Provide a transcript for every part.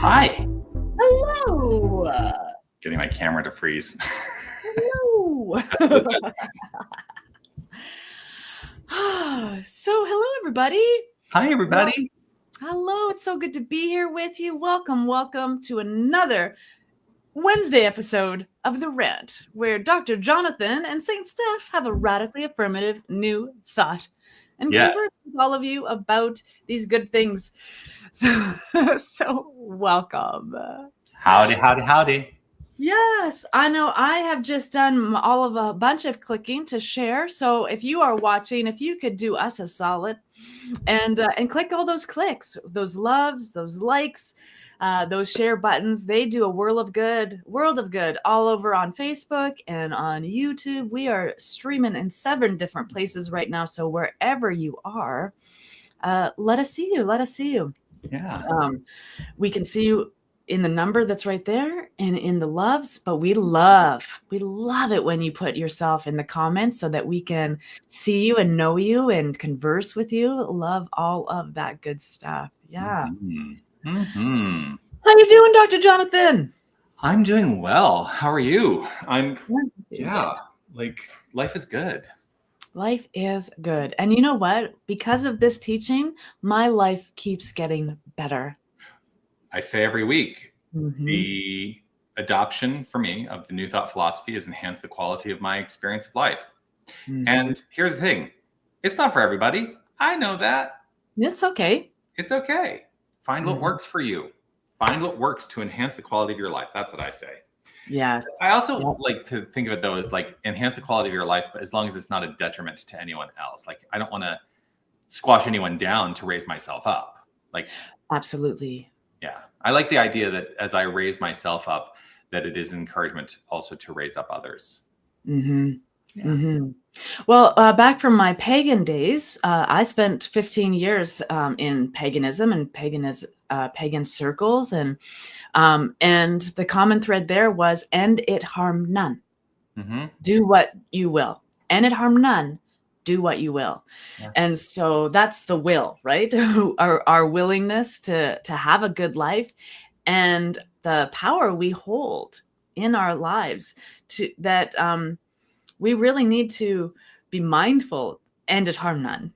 Hi. Hello. Getting my camera to freeze. Hello. So, hello, everybody. Hi, everybody. Hello. It's so good to be here with you. Welcome to another Wednesday episode of The RANT, where Dr. Jonathan and St. Steph have a radically affirmative new thought and converse with all of you about these good things. So welcome. Howdy. Yes, I know. I have just done all of a bunch of clicking to share. So if you are watching, if you could do us a solid and click all those clicks, those loves, those likes, those share buttons, they do a world of good all over on Facebook and on YouTube. We are streaming in 7 different places right now. So wherever you are, let us see you. Yeah. We can see you in the number that's right there and in the loves, but we love it when you put yourself in the comments so that we can see you and know you and converse with you. Love all of that good stuff. Yeah. Mm-hmm. How you doing, Dr. Jonathan? I'm doing well. How are you? Good. Like life is good. Life is good. And you know what? Because of this teaching, my life keeps getting better. I say every week, Mm-hmm. the adoption for me of the New Thought philosophy has enhanced the quality of my experience of life. Mm-hmm. And here's the thing. It's not for everybody. I know that. It's okay. It's okay. Find what works for you. Find what works to enhance the quality of your life. That's what I say. Yes. I also like to think of it, though, as like enhance the quality of your life, but as long as it's not a detriment to anyone else. Like, I don't want to squash anyone down to raise myself up. Like, absolutely. Yeah. I like the idea that as I raise myself up, that it is encouragement also to raise up others. Mm-hmm. Yeah. Mm-hmm. Well, back from my pagan days, I spent 15 years in paganism and pagan circles, and the common thread there was, "And it harm none. Mm-hmm. Do what you will. And it harm none. Do what you will." Yeah. And so that's the will, right? Our willingness to have a good life, and the power we hold in our lives to that. We really need to be mindful, and it harm none,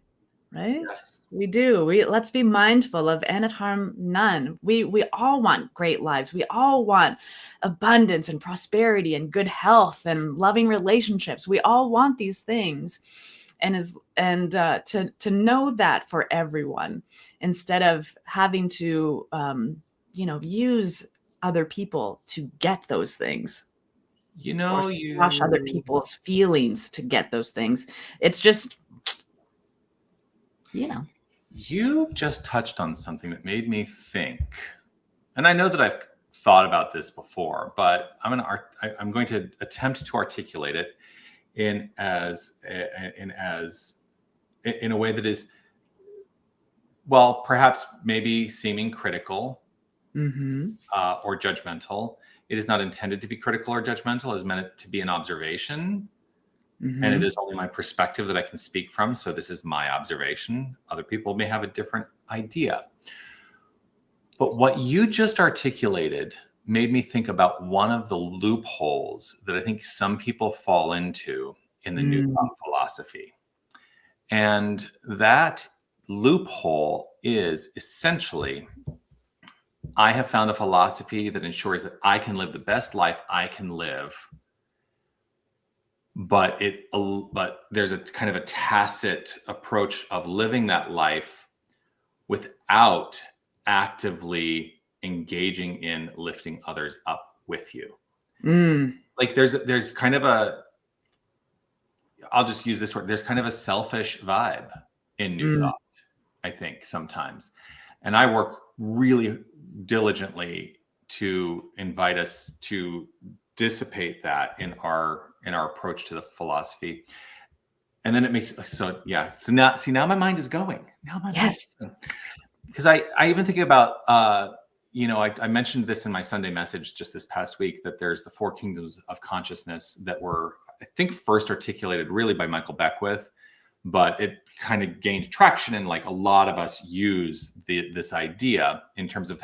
right? Yes. We do. Let's be mindful of and it harm none. We all want great lives. We all want abundance and prosperity and good health and loving relationships. We all want these things. To know that for everyone, instead of having to use other people to get those things. Squash other people's feelings to get those things. It's just, You just touched on something that made me think, and I know that I've thought about this before, but I'm going to attempt to articulate it in a way that is, well, perhaps maybe seeming critical or judgmental. It is not intended to be critical or judgmental. It is meant to be an observation. And it is only my perspective that I can speak from. So this is my observation. Other people may have a different idea. But what you just articulated made me think about one of the loopholes that I think some people fall into in the New Thought philosophy. And that loophole is essentially, I have found a philosophy that ensures that I can live the best life I can live. But there's a kind of a tacit approach of living that life without actively engaging in lifting others up with you. Like there's kind of I'll just use this word. There's kind of a selfish vibe in New Thought, I think, sometimes. And I work really diligently to invite us to dissipate that in our approach to the philosophy. And then it makes so now my mind is going. Because I even think about I mentioned this in my Sunday message just this past week, that there's the 4 kingdoms of consciousness that were, I think, first articulated really by Michael Beckwith, but it kind of gained traction, and like a lot of us use this idea in terms of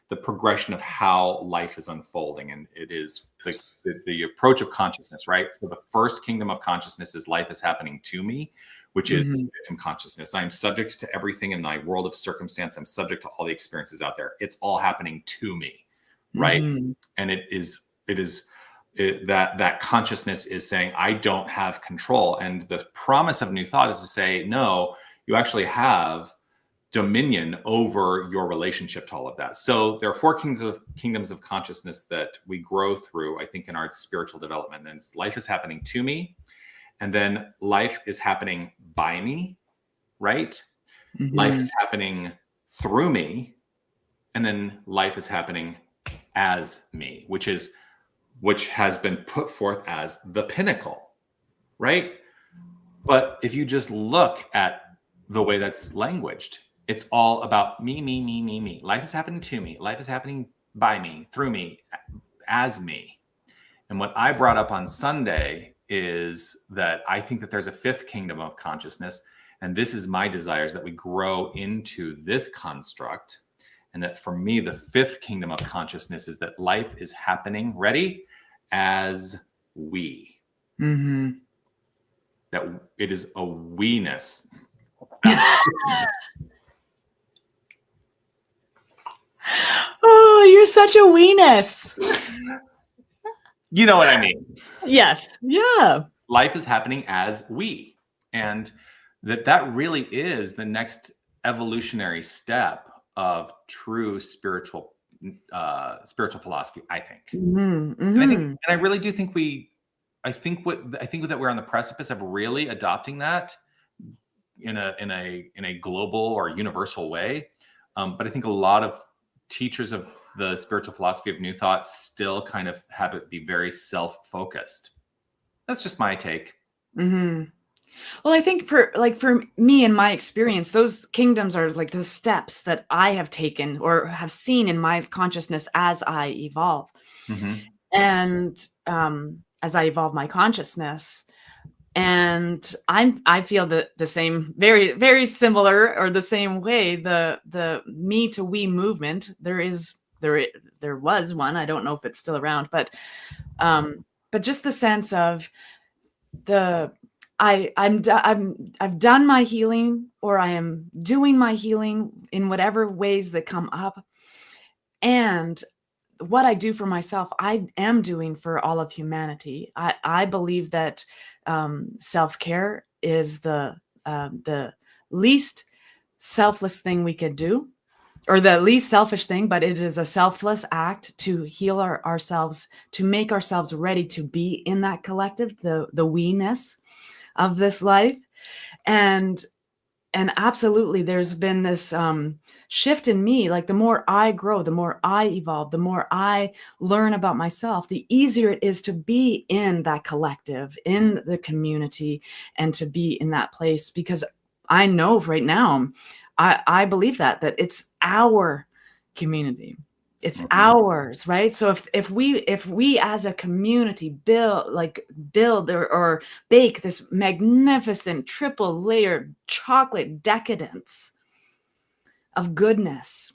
the progression of how life is unfolding. And it is the approach of consciousness, right? So the first kingdom of consciousness is life is happening to me, which is victim consciousness. I am subject to everything in my world of circumstance. I'm subject to all the experiences out there. It's all happening to me, right? And that consciousness is saying, I don't have control. And the promise of New Thought is to say, no, you actually have dominion over your relationship to all of that. So there are 4 kingdoms of consciousness that we grow through, I think, in our spiritual development. And life is happening to me. And then life is happening by me, right? Life is happening through me. And then life is happening as me, which has been put forth as the pinnacle, right? But if you just look at the way that's languaged, it's all about me, me, me, me, me. Life is happening to me. Life is happening by me, through me, as me. And what I brought up on Sunday is that I think that there's a 5th kingdom of consciousness. And this is my desire, is that we grow into this construct. And that for me, the 5th kingdom of consciousness is that life is happening, ready, as we. That it is a we-ness. Oh, you're such a weenus. You know what I mean? Yes. Yeah. Life is happening as we. And that really is the next evolutionary step of true spiritual philosophy, I think. And I really do think I think that we're on the precipice of really adopting that in a global or universal way. But I think a lot of teachers of the spiritual philosophy of New Thought still kind of have it be very self-focused. That's just my take. Well, I think for me, in my experience, those kingdoms are like the steps that I have taken or have seen in my consciousness as I evolve. And as I evolve my consciousness, and I feel that the same, very, very similar, or the same way, the me to we movement, there was one, I don't know if it's still around, but just the sense of I've done my healing, or I am doing my healing in whatever ways that come up. And what I do for myself, I am doing for all of humanity. I believe that self-care is the least selfless thing we could do, or the least selfish thing, but it is a selfless act to heal ourselves, to make ourselves ready to be in that collective, the we-ness of this life. And absolutely, there's been this shift in me. Like, the more I grow, the more I evolve, the more I learn about myself, the easier it is to be in that collective, in the community, and to be in that place. Because I know right now, I believe that it's our community. It's ours, right? So if we as a community build or bake this magnificent triple layered chocolate decadence of goodness,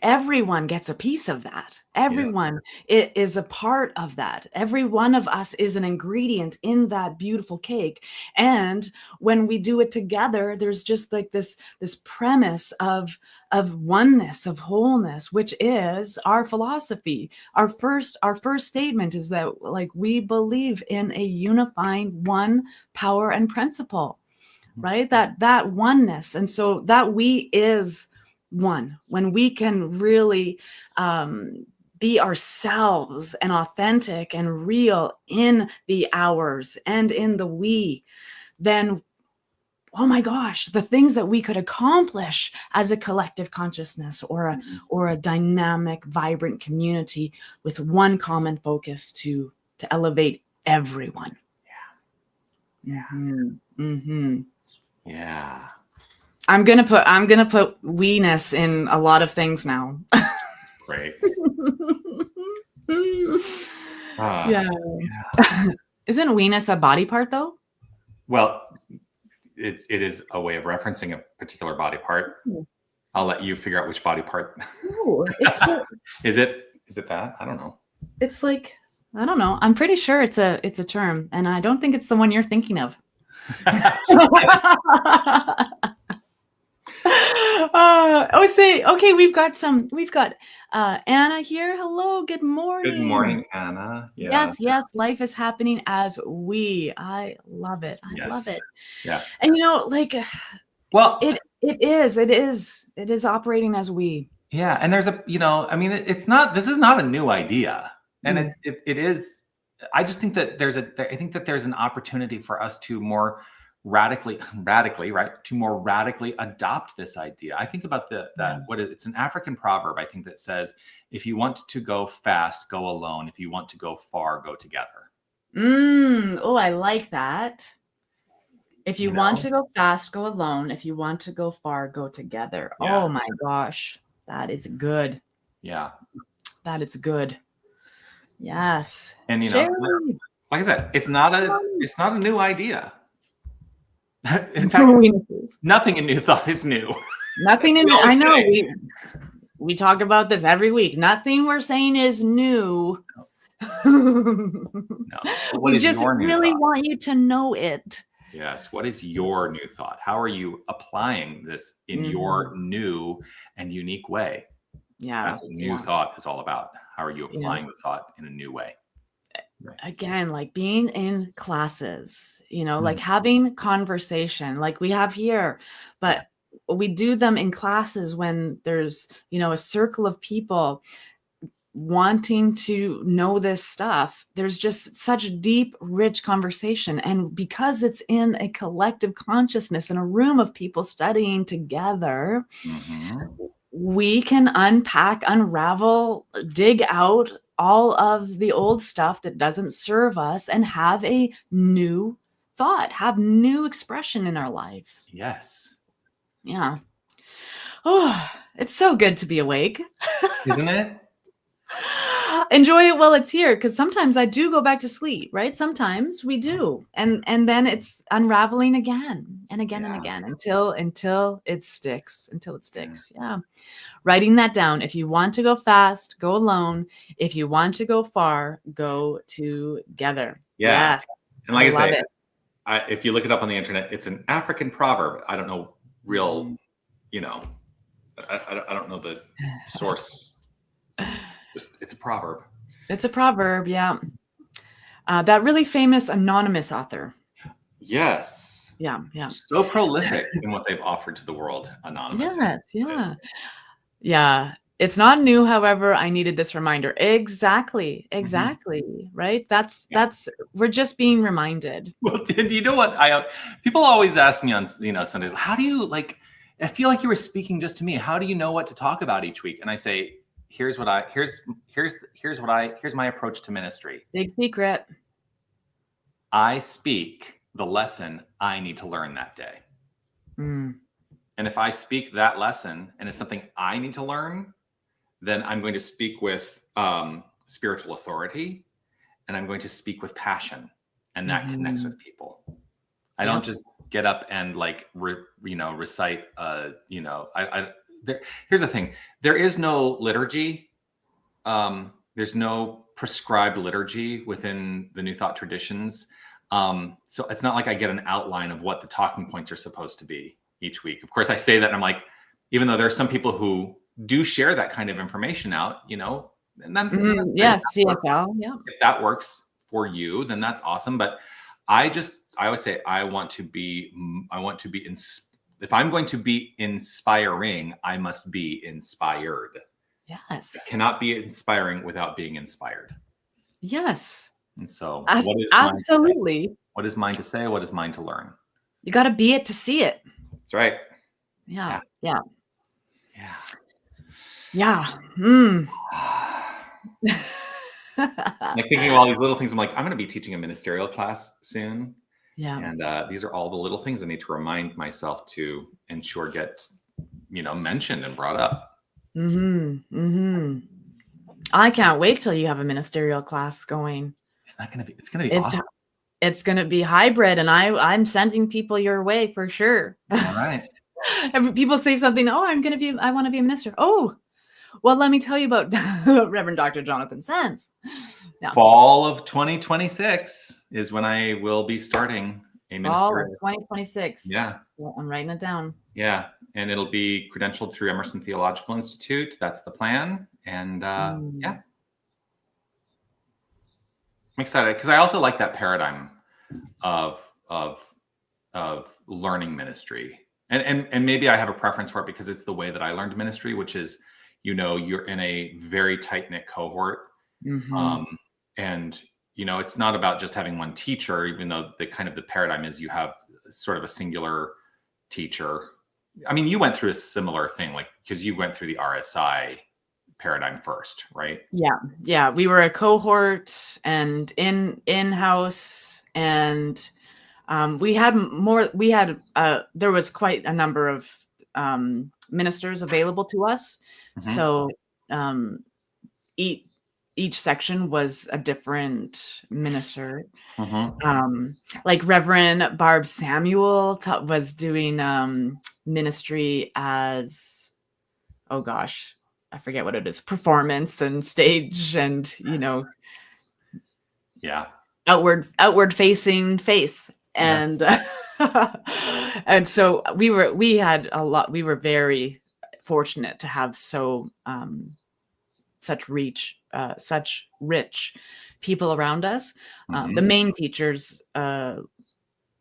everyone gets a piece of that. Everyone is a part of that. Every one of us is an ingredient in that beautiful cake. And when we do it together, there's just like this premise of oneness, of wholeness, which is our philosophy. Our first statement is that, like, we believe in a unifying one power and principle, right? That oneness. And so that we is one. When we can really be ourselves and authentic and real in the ours and in the we, then, oh my gosh, the things that we could accomplish as a collective consciousness, or a dynamic, vibrant community with one common focus to elevate everyone. Yeah. I'm gonna put we-ness in a lot of things now. Great. Yeah. Isn't we-ness a body part though? Well, it is a way of referencing a particular body part. I'll let you figure out which body part. know. It's Is it that? I don't know. it's like, I don't know. I'm pretty sure it's a term, and I don't think it's the one you're thinking of. Okay, we've got Anna here. Hello, good morning. Good morning, Anna. Yeah. Yes, life is happening as I love it. I love it. Yeah. And like, well, it is operating as we. Yeah, and there's I mean, this is not a new idea, and it is. I just think that I think that there's an opportunity for us to more radically, right, to more radically adopt this idea. I think about it's an African proverb, I think, that says, if you want to go fast, go alone. If you want to go far, go together. Oh, I like that. If you want to go fast, go alone. If you want to go far, go together. Yeah. Oh my gosh, that is good. Yeah, that is good. Yes. And like I said, it's not a new idea. In fact, nothing in New Thought is new. Nothing in I know we talk about this every week. Nothing we're saying is new. No. We just really want you to know it. Yes. What is your new thought? How are you applying this in your new and unique way? Yeah. That's what new thought is all about. How are you applying the thought in a new way? Right. Again, like being in classes, like having conversation like we have here, but we do them in classes when there's, a circle of people wanting to know this stuff. There's just such deep, rich conversation. And because it's in a collective consciousness in a room of people studying together, we can unpack, unravel, dig out all of the old stuff that doesn't serve us and have a new thought, have new expression in our lives. Yes. Yeah. Oh, it's so good to be awake. Isn't it? Enjoy it while it's here, because sometimes I do go back to sleep, right? Sometimes we do. And then it's unraveling again and again and again until it sticks, Yeah. Writing that down. If you want to go fast, go alone. If you want to go far, go together. Yeah. Yes. And like I say, if you look it up on the internet, it's an African proverb. I don't know real, I don't know the source. It's a proverb. It's a proverb, yeah. That really famous anonymous author. Yes. Yeah. So prolific in what they've offered to the world, anonymous. Yes, yeah. Yeah. It's not new, however, I needed this reminder. Exactly. Right? That's we're just being reminded. Well, you know what? People always ask me on Sundays, how do you I feel like you were speaking just to me. How do you know what to talk about each week? And I say, here's my approach to ministry. Big secret. I speak the lesson I need to learn that day. And if I speak that lesson and it's something I need to learn, then I'm going to speak with spiritual authority, and I'm going to speak with passion, and that connects with people. I don't just get up and recite. Here's the thing: there is no liturgy. There's no prescribed liturgy within the New Thought traditions. So it's not like I get an outline of what the talking points are supposed to be each week. Of course, I say that and I'm like, even though there are some people who do share that kind of information out, and that's CFL. Yeah. If that works for you, then that's awesome. But I always say if I'm going to be inspiring, I must be inspired. Yes. It cannot be inspiring without being inspired. Yes. And so absolutely. What is mine to say? What is mine to learn? You got to be it to see it. That's right. Yeah. Like thinking of all these little things. I'm like, I'm going to be teaching a ministerial class soon. Yeah. And these are all the little things I need to remind myself to ensure get, mentioned and brought up. I can't wait till you have a ministerial class going. It's going to be awesome. It's going to be hybrid, and I'm sending people your way for sure. All right. People say something, I want to be a minister. Oh, Well, let me tell you about Reverend Dr. Jonathan Zenz. Yeah. Fall of 2026 is when I will be starting a Fall ministry. of 2026. Yeah. Well, I'm writing it down. Yeah. And it'll be credentialed through Emerson Theological Institute. That's the plan. And yeah. I'm excited because I also like that paradigm of learning ministry. And maybe I have a preference for it because it's the way that I learned ministry, which is, you're in a very tight-knit cohort. And, it's not about just having one teacher, even though the paradigm is you have sort of a singular teacher. I mean, you went through a similar thing, like, because you went through the RSI paradigm first, right? Yeah. We were a cohort and in-house, and there was quite a number of ministers available to us. So each section was a different minister. Like Reverend Barb Samuel was doing ministry as, oh gosh, I forget what it is, performance and stage and, outward facing face. And, and so we were very fortunate to have such rich people around us. The main teachers or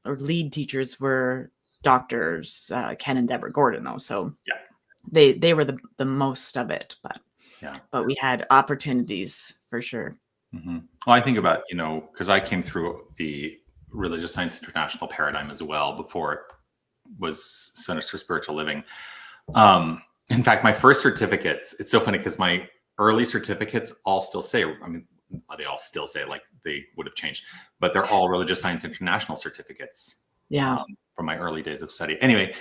lead teachers were doctors, Ken and Deborah Gordon, though. So they were the most of it, but we had opportunities for sure. Well, I think about, because I came through the Religious Science International paradigm as well before it was Centers for Spiritual Living. In fact, my first certificates, it's so funny because my early certificates all still say, they all still say, like, they would have changed, but they're all Religious Science International certificates. From my early days of study. Anyway,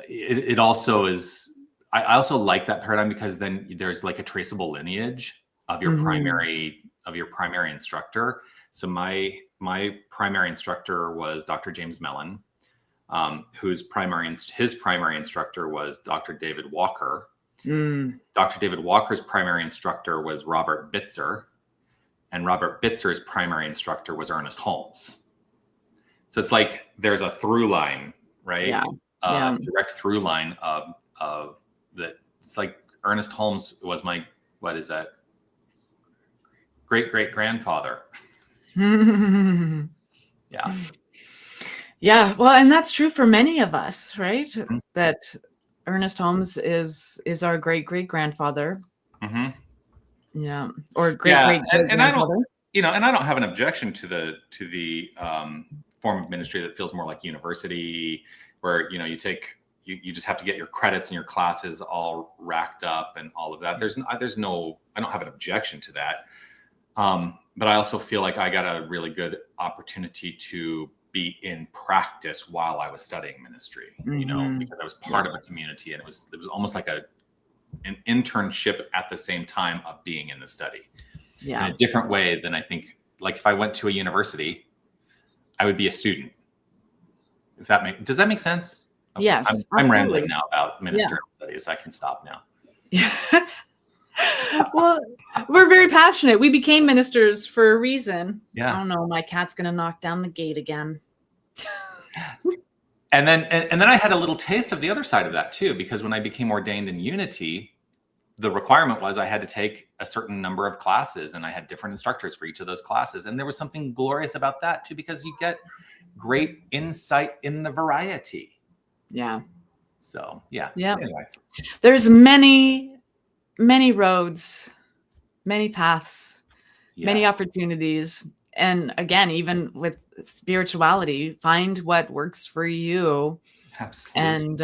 it also is, I also like that paradigm because then there's like a traceable lineage of your primary instructor. So my primary instructor was Dr. James Mellon, his primary instructor was Dr. David Walker. Dr. David Walker's primary instructor was Robert Bitzer, and Robert Bitzer's primary instructor was Ernest Holmes. So it's like there's a through line, right? Direct through line of that. It's like Ernest Holmes was my, what is that? Great-great-grandfather. Yeah. Well, and that's true for many of us, right? That Ernest Holmes is our great-great-grandfather. Yeah. Or great-great-grandfather. And I don't, and I don't have an objection to the form of ministry that feels more like university, where, you just have to get your credits and your classes all racked up and all of that. I don't have an objection to that. But I also feel like I got a really good opportunity to be in practice while I was studying ministry, because I was part of a community, and it was almost like an internship at the same time of being in the study. In a different way than I think, like if I went to a university, I would be a student. Does that make sense? Okay. Yes. I'm rambling now about ministerial studies. I can stop now. Well, we're very passionate. We became ministers for a reason. Yeah. I don't know. My cat's going to knock down the gate again. And then I had a little taste of the other side of that too, because when I became ordained in Unity, the requirement was I had to take a certain number of classes, and I had different instructors for each of those classes. And there was something glorious about that too, because you get great insight in the variety. Yeah. So yeah. Anyway. There's many roads, many paths, many opportunities. And again, even with spirituality, find what works for you. Absolutely.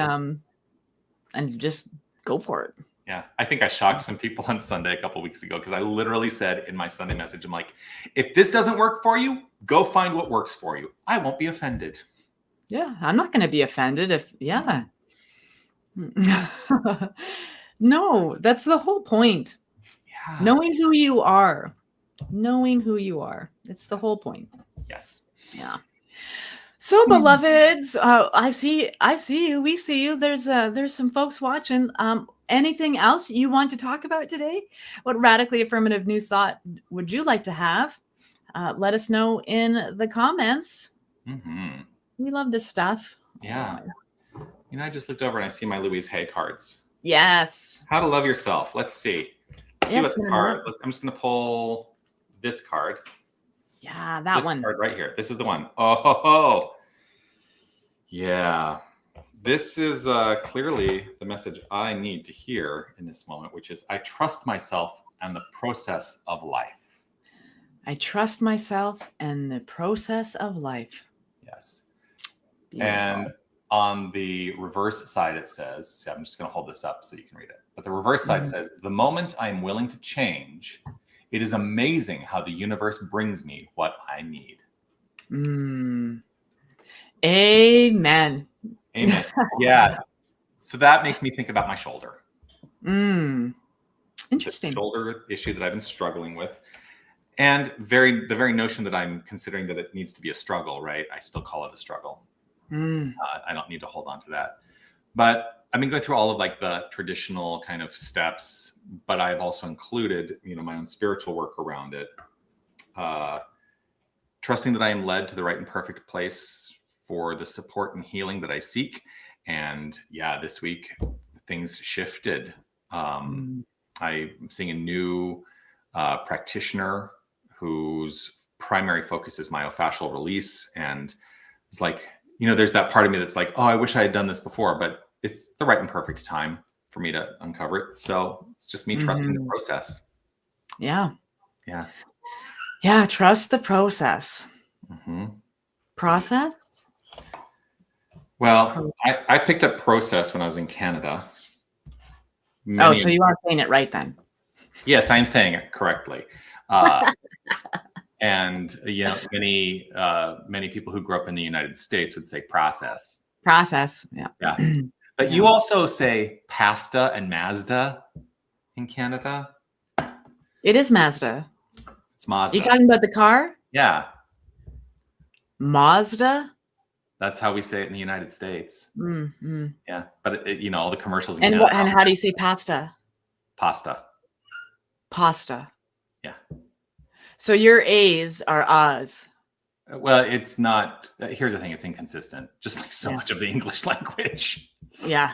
And just go for it. Yeah. I think I shocked some people on Sunday a couple of weeks ago, because I literally said in my Sunday message, I'm like, if this doesn't work for you, go find what works for you. I won't be offended. Yeah. I'm not going to be offended No, that's the whole point. Yeah. Knowing who you are. It's the whole point. Yes. Yeah. So, beloveds, I see you. We see you. There's some folks watching. Anything else you want to talk about today? What radically affirmative new thought would you like to have? Let us know in the comments. Mm-hmm. We love this stuff. Yeah. I just looked over and I see my Louise Hay cards. Yes. How to love yourself. Let's see. See what the card. I'm just going to pull this card. Yeah, that one. This card right here. This is the one. Oh. Yeah. This is clearly the message I need to hear in this moment, which is I trust myself and the process of life. I trust myself and the process of life. Yes. Beautiful. And on the reverse side, it says, see, I'm just going to hold this up so you can read it. But the reverse side says, the moment I'm willing to change, it is amazing how the universe brings me what I need. Amen. Amen. Yeah. So that makes me think about my shoulder. Interesting. The shoulder issue that I've been struggling with. And the very notion that I'm considering that it needs to be a struggle, right? I still call it a struggle. I don't need to hold on to that. But I've been going through all of like the traditional kind of steps, but I've also included, my own spiritual work around it. Trusting that I am led to the right and perfect place for the support and healing that I seek. And yeah, this week things shifted. I'm seeing a new practitioner whose primary focus is myofascial release. And it's like, there's that part of me that's like, oh, I wish I had done this before, but it's the right and perfect time for me to uncover it. So it's just me trusting the process. Yeah. Yeah. Yeah. Trust the process. Process? Well, I picked up process when I was in Canada. So you are saying it right then. Yes, I'm saying it correctly. And many people who grew up in the United States would say process. Process, yeah. But you also say pasta and Mazda in Canada. It is Mazda. It's Mazda. You talking about the car? Yeah. Mazda. That's how we say it in the United States. Yeah, but all the commercials. In and Canada, and how do you say pasta? Pasta. Yeah. So your A's are Oz. Well, it's not. Here's the thing: it's inconsistent, just like so much of the English language. Yeah.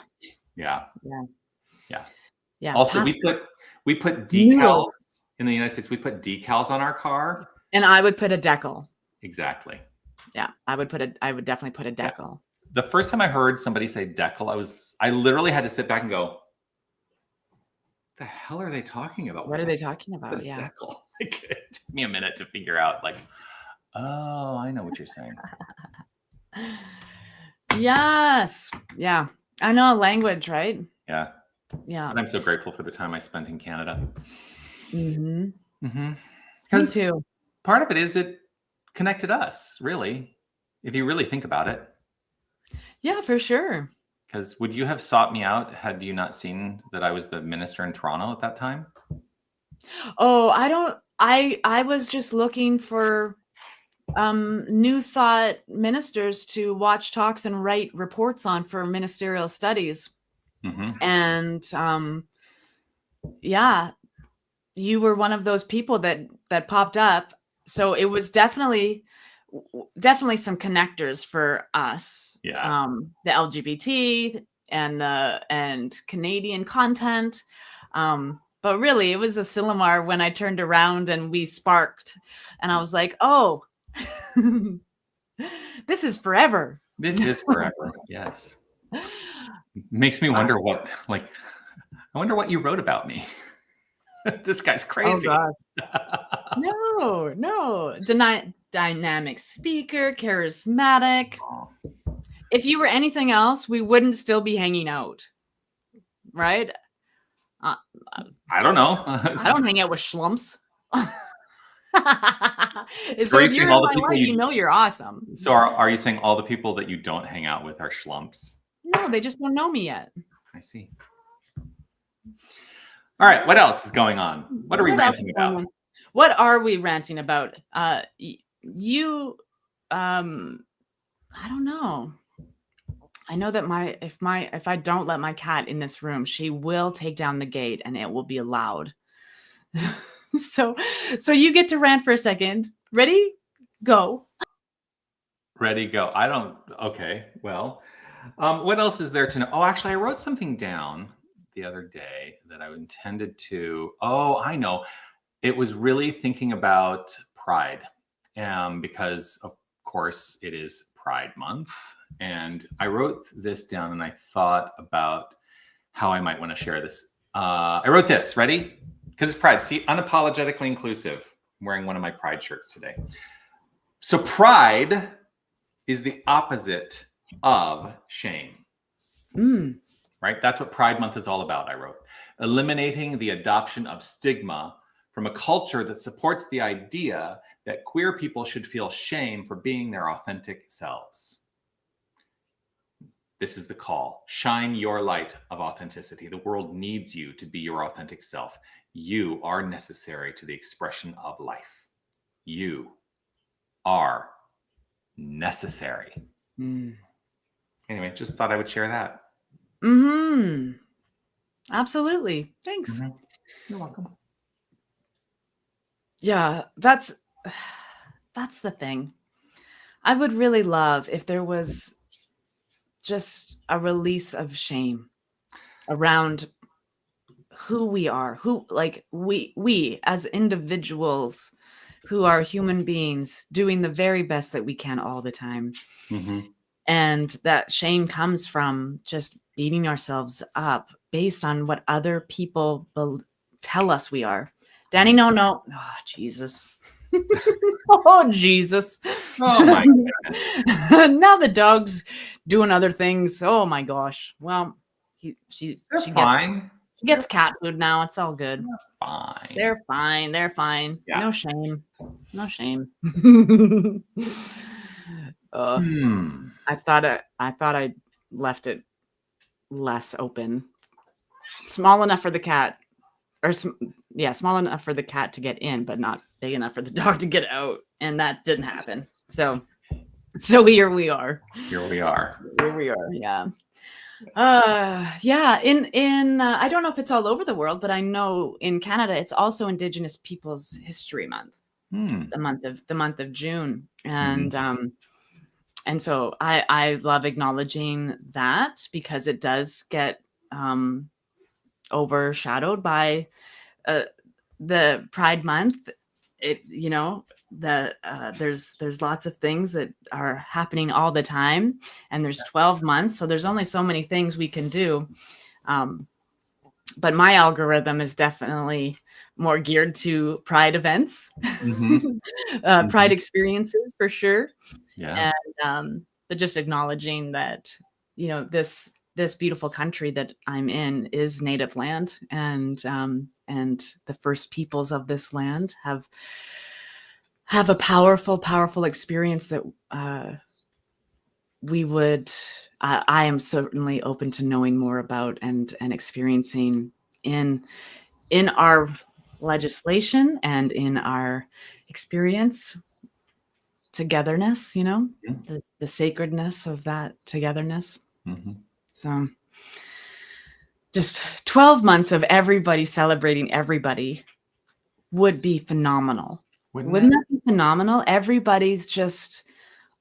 Also, pasta. we put decals in the United States. We put decals on our car, and I would put a decal. Exactly. Yeah, I would definitely put a decal. The first time I heard somebody say decal, I literally had to sit back and go, the hell are they talking about? What are they talking about? Yeah. Decal. It took me a minute to figure out, oh, I know what you're saying. Yes. Yeah. I know language, right? Yeah. Yeah. And I'm so grateful for the time I spent in Canada. Me too. Part of it is it connected us, really, if you really think about it. Yeah, for sure. Because would you have sought me out had you not seen that I was the minister in Toronto at that time? Oh, I was just looking for new thought ministers to watch talks and write reports on for ministerial studies. And you were one of those people that popped up. So it was definitely some connectors for us. Yeah. The LGBT and Canadian content. But really it was a Silmar when I turned around and we sparked and I was like, oh, this is forever. This is forever. Yes. Makes me wonder I wonder what you wrote about me. This guy's crazy. Oh, God. No. Dynamic speaker, charismatic. If you were anything else, we wouldn't still be hanging out, right? I don't know. I don't hang out with schlumps. So if you're in my life, you're awesome. So are you saying all the people that you don't hang out with are schlumps? No, they just don't know me yet. I see. All right, what else is going on? What are we ranting about? What are we ranting about? I don't know. I know that if I don't let my cat in this room, she will take down the gate and it will be loud. so you get to rant for a second. Ready? Go. Ready, go. Okay. Well, what else is there to know? Oh, actually, I wrote something down the other day that I intended to. Oh, I know. It was really thinking about pride, because of course it is Pride Month. And I wrote this down and I thought about how I might want to share this. I wrote this, ready? Because it's Pride. See, unapologetically inclusive. I'm wearing one of my Pride shirts today. So pride is the opposite of shame. Right? That's what Pride Month is all about, I wrote. Eliminating the adoption of stigma from a culture that supports the idea that queer people should feel shame for being their authentic selves. This is the call. Shine your light of authenticity. The world needs you to be your authentic self. You are necessary to the expression of life. You are necessary. Anyway, just thought I would share that. Absolutely. Thanks. You're welcome. Yeah, that's the thing. I would really love if there was just a release of shame around who we are, we as individuals who are human beings doing the very best that we can all the time. And that shame comes from just beating ourselves up based on what other people tell us we are. Danny, no. Oh, Jesus. Oh, Jesus. Oh, my goodness. Now the dog's doing other things. Oh, my gosh. Well, she fine. She gets cat food now. It's all good. They're fine. They're fine. Yeah. No shame. I thought I left it less open. Small enough for the cat. Small enough for the cat to get in, but not big enough for the dog to get out. And that didn't happen. So here we are. Yeah. In I don't know if it's all over the world, but I know in Canada it's also Indigenous Peoples History Month, the month of June, and so I love acknowledging that because it does get overshadowed by the Pride Month. There's lots of things that are happening all the time, and there's 12 months, so there's only so many things we can do. But my algorithm is definitely more geared to Pride events, Pride experiences for sure. Yeah. And but just acknowledging that, this beautiful country that I'm in is Native land, and the first peoples of this land have a powerful experience that I am certainly open to knowing more about and experiencing in our legislation and in our experience togetherness, the sacredness of that togetherness. So just 12 months of everybody celebrating everybody would be phenomenal. Wouldn't that be phenomenal? Everybody's just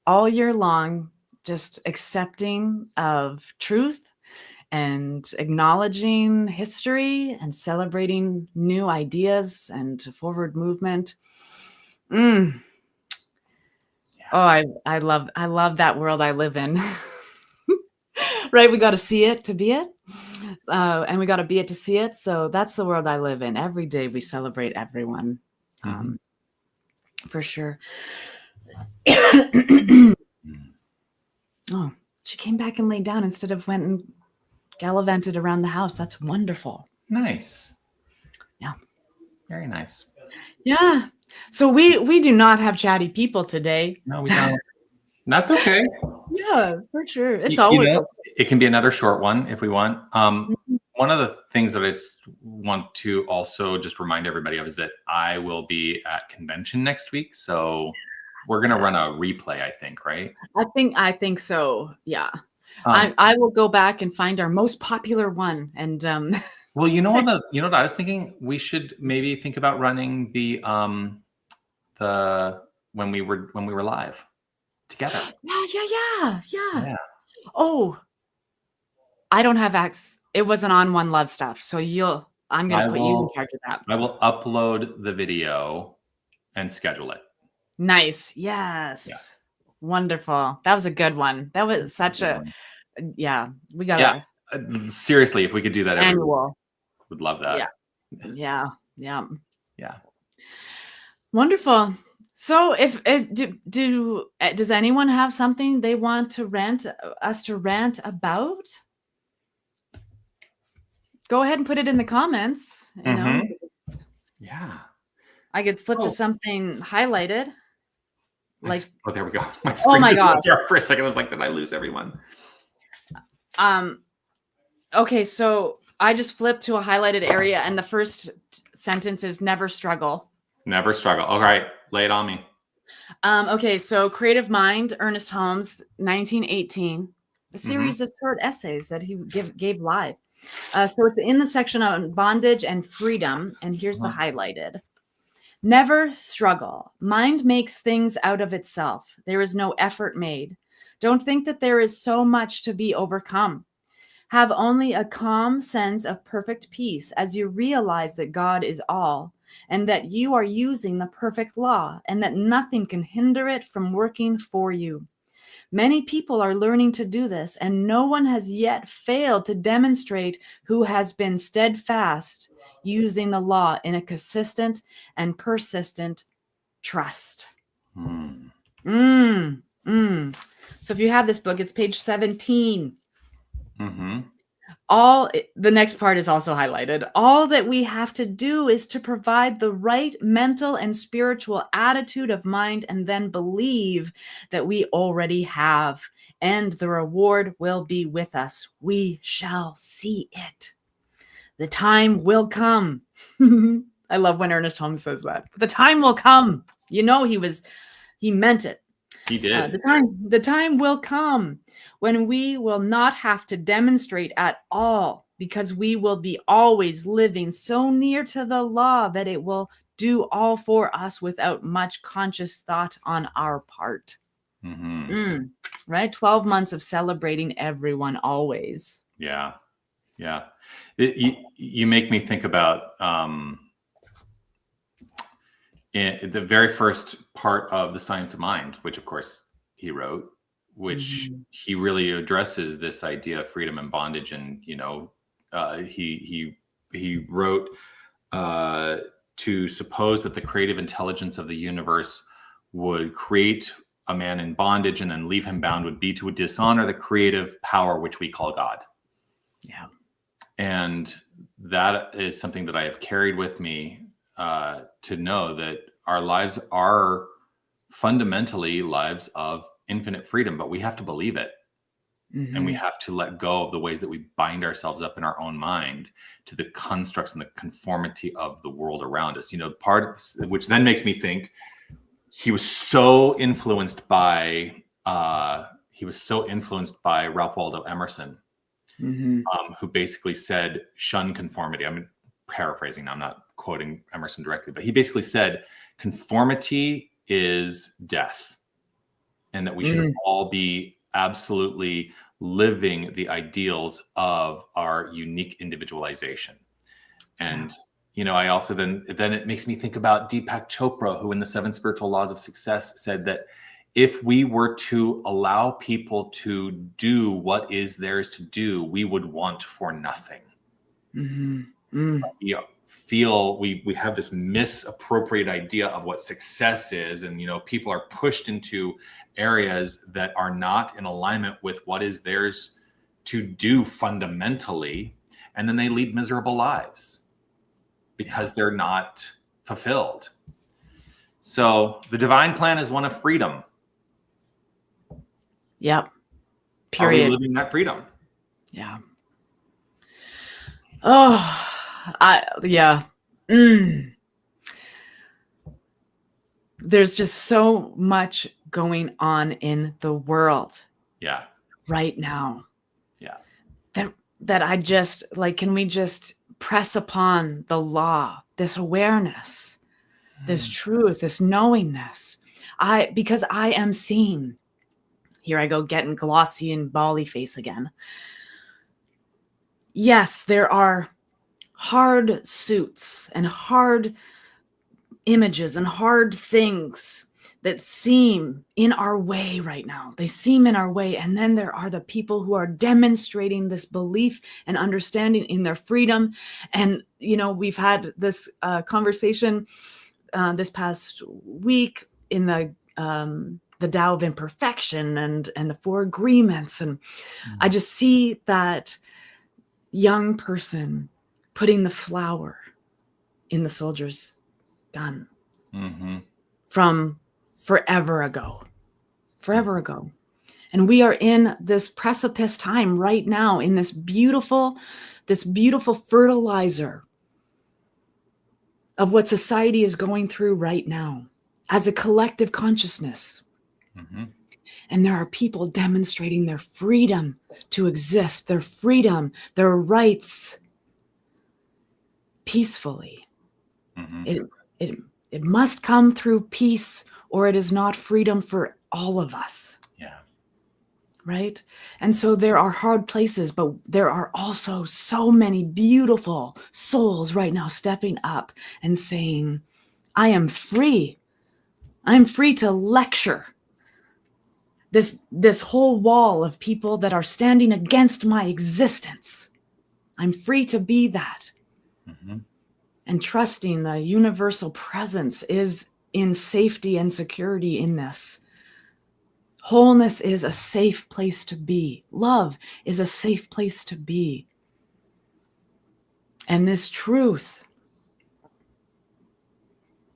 all year long, just accepting of truth and acknowledging history and celebrating new ideas and forward movement. Oh, I love that world I live in. Right? We got to see it to be it. And we got to be it to see it. So that's the world I live in. Every day we celebrate everyone. For sure. Oh, she came back and laid down instead of went and gallivanted around the house. That's wonderful. Nice. Yeah. Very nice. Yeah. So we do not have chatty people today. No, we don't. That's okay. Yeah, for sure. It's always okay. It can be another short one if we want. One of the things that I want to also just remind everybody of is that I will be at convention next week. So we're gonna run a replay, I think, right? I think so. Yeah. Um, I will go back and find our most popular one. And well, you know what I was thinking? We should maybe think about running the when we were live together. yeah. Oh, I don't have access. It wasn't on One Love stuff. So I'm going to put you in charge of that. I will upload the video and schedule it. Nice. Yes. Yeah. Wonderful. That was a good one. That was such we got seriously, if we could do that annual. Would love that. Yeah. Wonderful. So does anyone have something they want to rant about? Go ahead and put it in the comments. You know? Yeah. I could flip to something highlighted. There we go. My screen just went dark for a second. I was like, did I lose everyone? Okay, so I just flipped to a highlighted area, and the first sentence is never struggle. Never struggle. All right, lay it on me. Okay, so Creative Mind, Ernest Holmes, 1918, a series of short essays that he gave live. So it's in the section on bondage and freedom, and here's the highlighted. Never struggle. Mind makes things out of itself. There is no effort made. Don't think that there is so much to be overcome. Have only a calm sense of perfect peace as you realize that God is all, and that you are using the perfect law, and that nothing can hinder it from working for you. Many people are learning to do this, and no one has yet failed to demonstrate who has been steadfast using the law in a consistent and persistent trust. So if you have this book, it's page 17. The next part is also highlighted. All that we have to do is to provide the right mental and spiritual attitude of mind, and then believe that we already have, and the reward will be with us. We shall see it. The time will come. I love when Ernest Holmes says that. The time will come. You know, he meant it. He did. The time will come when we will not have to demonstrate at all, because we will be always living so near to the law that it will do all for us without much conscious thought on our part. Right? 12 months of celebrating everyone always. Yeah. You make me think about in the very first part of The Science of Mind, which of course he wrote, which he really addresses this idea of freedom and bondage. And, you know, he wrote to suppose that the creative intelligence of the universe would create a man in bondage and then leave him bound would be to dishonor the creative power which we call God. Yeah. And that is something that I have carried with me to know that our lives are fundamentally lives of infinite freedom, but we have to believe it. And we have to let go of the ways that we bind ourselves up in our own mind to the constructs and the conformity of the world around us. You know, which then makes me think he was so influenced by Ralph Waldo Emerson, who basically said, shun conformity. I'm paraphrasing now, I'm not quoting Emerson directly, but he basically said conformity is death, and that we should all be absolutely living the ideals of our unique individualization. And you know, I also then it makes me think about Deepak Chopra, who in the 7 Spiritual Laws of Success said that if we were to allow people to do what is theirs to do, we would want for nothing. We have this misappropriate idea of what success is, and you know, people are pushed into areas that are not in alignment with what is theirs to do fundamentally, and then they lead miserable lives because they're not fulfilled. So the divine plan is one of freedom. Yep. Period. Are we living that freedom? Yeah. Oh, yeah. there's just so much going on in the world right now. That I just like, can we just press upon the law, this awareness, this truth, this knowingness? Because I am seen. Here I go getting glossy and bally face again. Yes, there are hard suits and hard images and hard things that seem in our way right now. They seem in our way. And then there are the people who are demonstrating this belief and understanding in their freedom. And, we've had this conversation this past week in the Tao of Imperfection and the Four Agreements. And I just see that young person putting the flower in the soldier's gun from forever ago. And we are in this precipice time right now, in this beautiful fertilizer of what society is going through right now as a collective consciousness. And there are people demonstrating their freedom to exist, their freedom, their rights peacefully. It must come through peace, or it is not freedom for all of us. Right? And so there are hard places, but there are also so many beautiful souls right now stepping up and saying, I am free. I'm free to lecture this whole wall of people that are standing against my existence. I'm free to be that. And trusting the universal presence is in safety and security in this. Wholeness is a safe place to be. Love is a safe place to be. And this truth,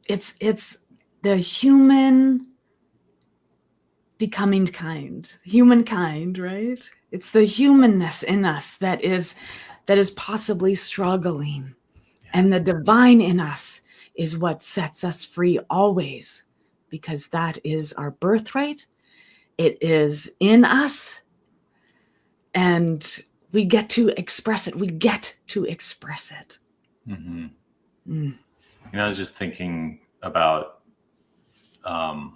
it's the human becoming kind, humankind, right? It's the humanness in us that is possibly struggling. And the divine in us is what sets us free always, because that is our birthright. It is in us, and we get to express it. I was just thinking about, I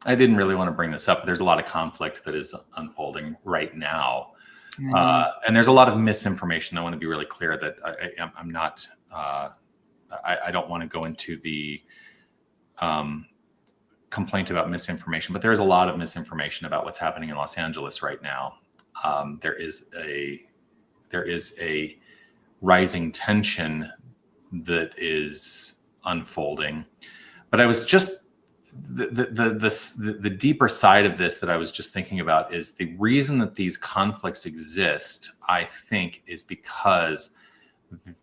didn't really want to bring this up, but there's a lot of conflict that is unfolding right now. And there's a lot of misinformation. I want to be really clear that I'm not, I don't want to go into the complaint about misinformation, but there is a lot of misinformation about what's happening in Los Angeles right now. There is a rising tension that is unfolding, but I was just the deeper side of this that I was just thinking about is the reason that these conflicts exist, I think, is because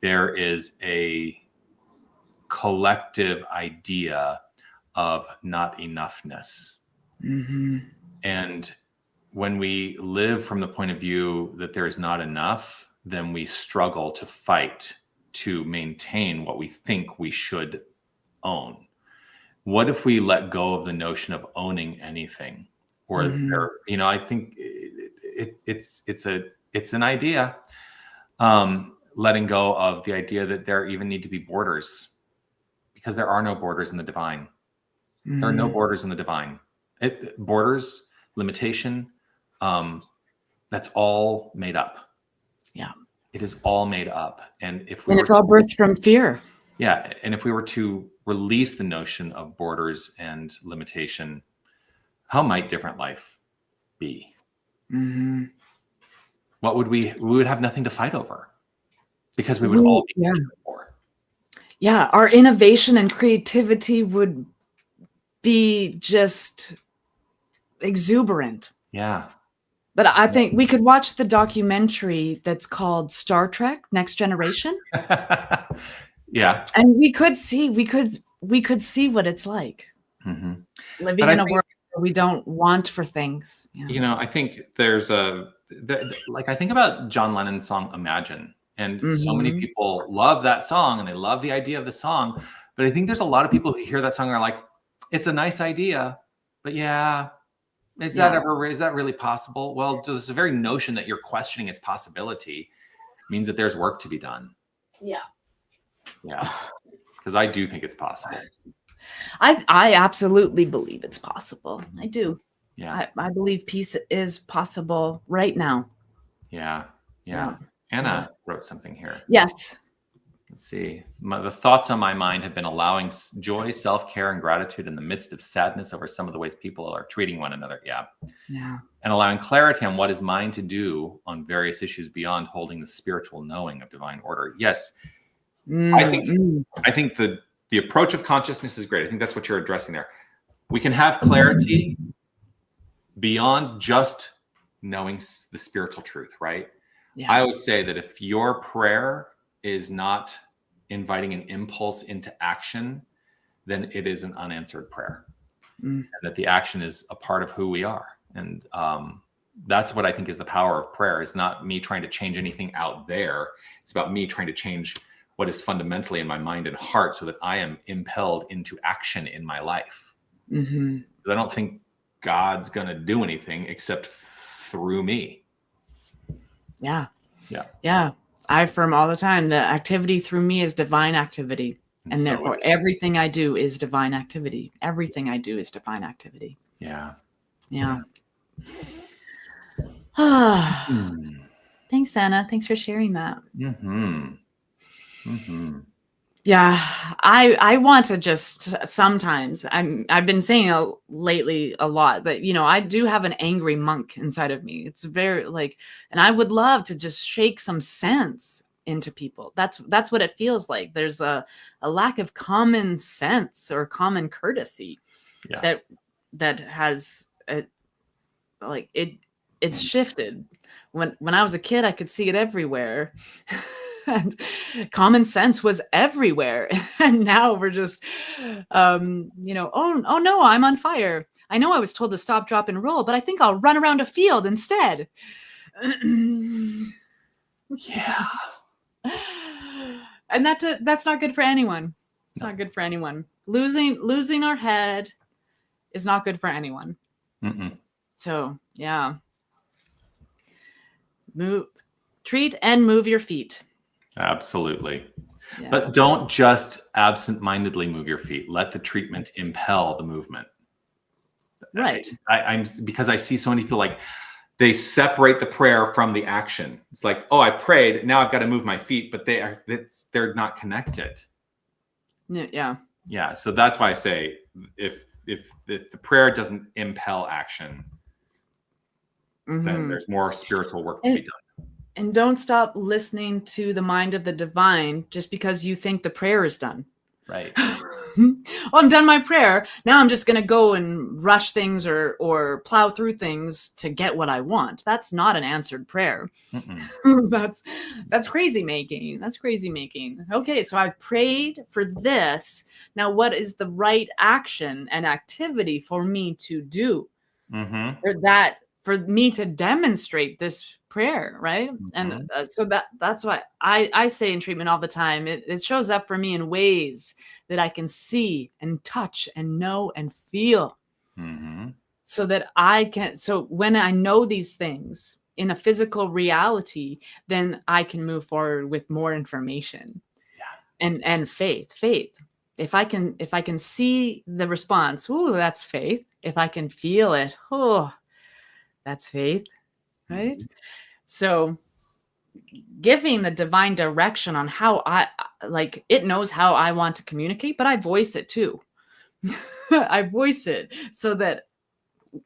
there is a collective idea of not enoughness. And when we live from the point of view that there is not enough, then we struggle to fight to maintain what we think we should own. What if we let go of the notion of owning anything? Or I think it's an idea, letting go of the idea that there even need to be borders, because there are no borders in the divine. There are no borders in the divine. Borders, limitation, that's all made up. Yeah. It is all made up. And it's all birthed from fear. Yeah. And if we were to release the notion of borders and limitation, how might different life be? What would we would have nothing to fight over, because we would all be for. Yeah. Our innovation and creativity would be just exuberant. Yeah. But I think we could watch the documentary that's called Star Trek: Next Generation. Yeah. And we could see what it's like living in a world where we don't want for things. Yeah. I think there's I think about John Lennon's song Imagine, and so many people love that song and they love the idea of the song, But I think there's a lot of people who hear that song and are like, it's a nice idea, but yeah, is that really possible? Well, there's a very notion that you're questioning its possibility means that there's work to be done. Yeah. Yeah. Because I do think it's possible. I absolutely believe it's possible. I do. Yeah. I believe peace is possible right now. Yeah. Anna wrote something here. Yes. Let's see. The thoughts on my mind have been allowing joy, self-care, and gratitude in the midst of sadness over some of the ways people are treating one another. Yeah. And allowing clarity on what is mine to do on various issues beyond holding the spiritual knowing of divine order. Yes. I think the approach of consciousness is great. I think that's what you're addressing there. We can have clarity beyond just knowing the spiritual truth, right? Yeah. I always say that if your prayer is not inviting an impulse into action, then it is an unanswered prayer. And that the action is a part of who we are. And that's what I think is the power of prayer, is not me trying to change anything out there. It's about me trying to change what is fundamentally in my mind and heart so that I am impelled into action in my life. Because I don't think God's going to do anything except through me. Yeah. I affirm all the time that activity through me is divine activity. And so therefore, everything I do is divine activity. Everything I do is divine activity. Yeah. Thanks, Anna. Thanks for sharing that. Yeah, I want to just sometimes I've been saying lately a lot that, I do have an angry monk inside of me. It's very and I would love to just shake some sense into people. That's what it feels like. There's a lack of common sense or common courtesy that has it's shifted. When I was a kid, I could see it everywhere. And common sense was everywhere. And now we're just, oh no, I'm on fire. I know I was told to stop, drop, and roll, but I think I'll run around a field instead. Yeah. And that's not good for anyone. It's not good for anyone. Losing our head is not good for anyone. So, yeah. Treat and move your feet. Absolutely. Yeah. But don't just absent-mindedly move your feet. Let the treatment impel the movement. Right. I'm because I see so many people they separate the prayer from the action. It's like, oh, I prayed, now I've got to move my feet, but they're not connected. Yeah. Yeah. So that's why I say if the prayer doesn't impel action, then there's more spiritual work to be done. And don't stop listening to the mind of the divine just because you think the prayer is done. Right. I'm done my prayer. Now I'm just going to go and rush things or plow through things to get what I want. That's not an answered prayer. That's crazy making. That's crazy making. Okay, so I've prayed for this. Now what is the right action and activity for me to do? For me to demonstrate this prayer, right? And so that's why I say in treatment all the time, it shows up for me in ways that I can see and touch and know and feel. So that so when I know these things in a physical reality, then I can move forward with more information. And faith. If I can see the response, ooh, that's faith. If I can feel it, oh, that's faith, right? So giving the divine direction on how it knows how I want to communicate, but I voice it too. I voice it so that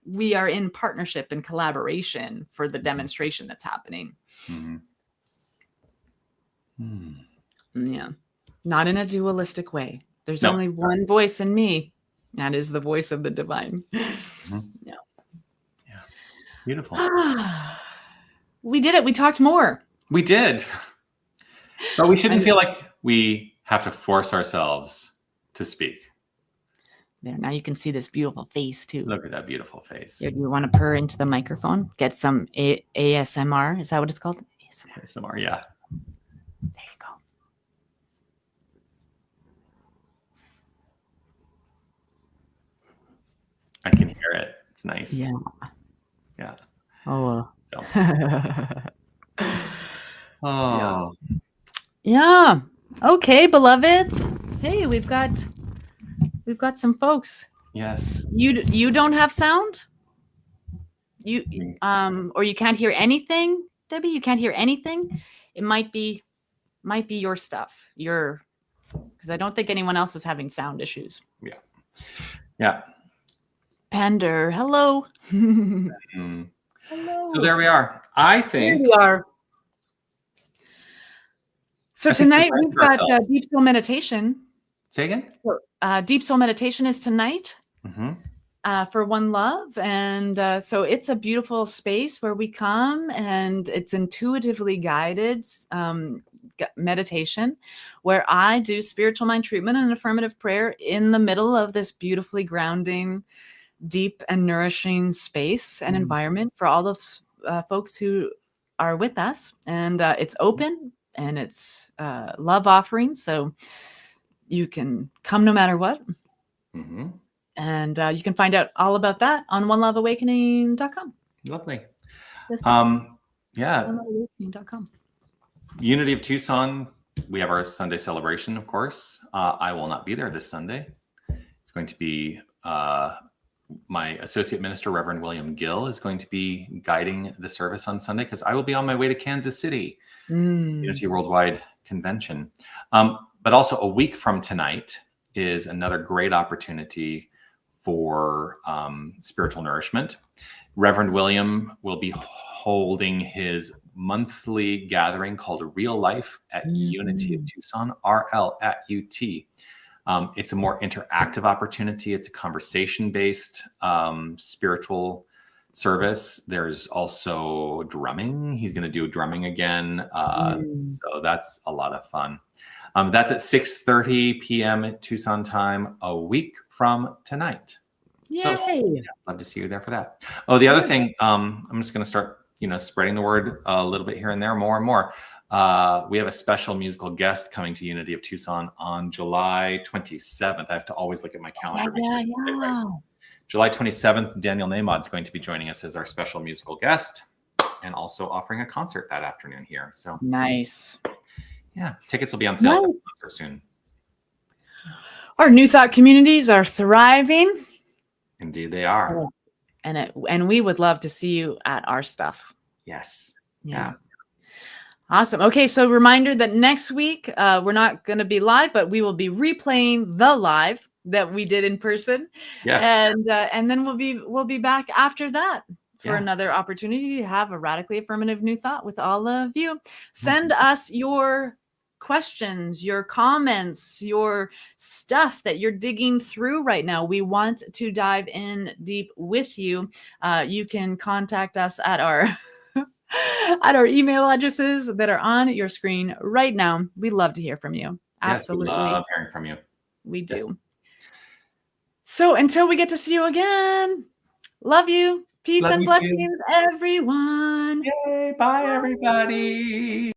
we are in partnership and collaboration for the demonstration that's happening. Yeah. Not in a dualistic way. There's only one voice in me. That is the voice of the divine. Yeah. Beautiful. We did it. We talked more. We did. But we shouldn't feel like we have to force ourselves to speak. There. Now you can see this beautiful face too. Look at that beautiful face. Do you want to purr into the microphone? Get some ASMR. Is that what it's called? ASMR, yeah. There you go. I can hear it. It's nice. Yeah. Yeah. Oh. So. Yeah. Yeah. Okay, beloveds. Hey, we've got some folks. Yes. You don't have sound? You or you can't hear anything, Debbie? You can't hear anything? It might be your stuff. Because I don't think anyone else is having sound issues. Yeah. Yeah. Pander, hello. Hello. So there we are. I think Here we are. So tonight we've got Deep Soul Meditation. Say again? Deep Soul Meditation is tonight. Mm-hmm. For One Love. And so it's a beautiful space where we come, and it's intuitively guided meditation where I do spiritual mind treatment and affirmative prayer in the middle of this beautifully grounding, deep and nourishing space and environment for all of folks who are with us. And it's open and it's love offering. So you can come no matter what. Mm-hmm. And you can find out all about that on oneloveawakening.com. Lovely. Yeah. oneloveawakening.com. Unity of Tucson, we have our Sunday celebration, of course. I will not be there this Sunday. It's going to be my associate minister, Reverend William Gill, is going to be guiding the service on Sunday because I will be on my way to Kansas City, Unity Worldwide Convention. But also a week from tonight is another great opportunity for spiritual nourishment. Reverend William will be holding his monthly gathering called Real Life at Unity of Tucson, RL at UT. It's a more interactive opportunity. It's a conversation-based spiritual service. There's also drumming. He's going to do drumming again. So that's a lot of fun. That's at 6:30 p.m. at Tucson time, a week from tonight. Yay! So, yeah, love to see you there for that. Oh, the other thing, I'm just going to start, spreading the word a little bit here and there, more and more. We have a special musical guest coming to Unity of Tucson on July 27th. I have to always look at my calendar. Yeah. July 27th, Daniel Nahmod is going to be joining us as our special musical guest and also offering a concert that afternoon here. So nice. Yeah, tickets will be on sale soon. Our New Thought communities are thriving. Indeed, they are. And we would love to see you at our stuff. Yes. Yeah. Awesome. Okay, so reminder that next week we're not going to be live, but we will be replaying the live that we did in person. Yes. And then we'll be back after that for another opportunity to have a radically affirmative new thought with all of you. Send us your questions, your comments, your stuff that you're digging through right now. We want to dive in deep with you. You can contact us at our email addresses that are on your screen right now. We love to hear from you. Absolutely. Yes, we love hearing from you. We do. Yes. So until we get to see you again, love you. Peace and blessings, everyone. Yay, bye, everybody.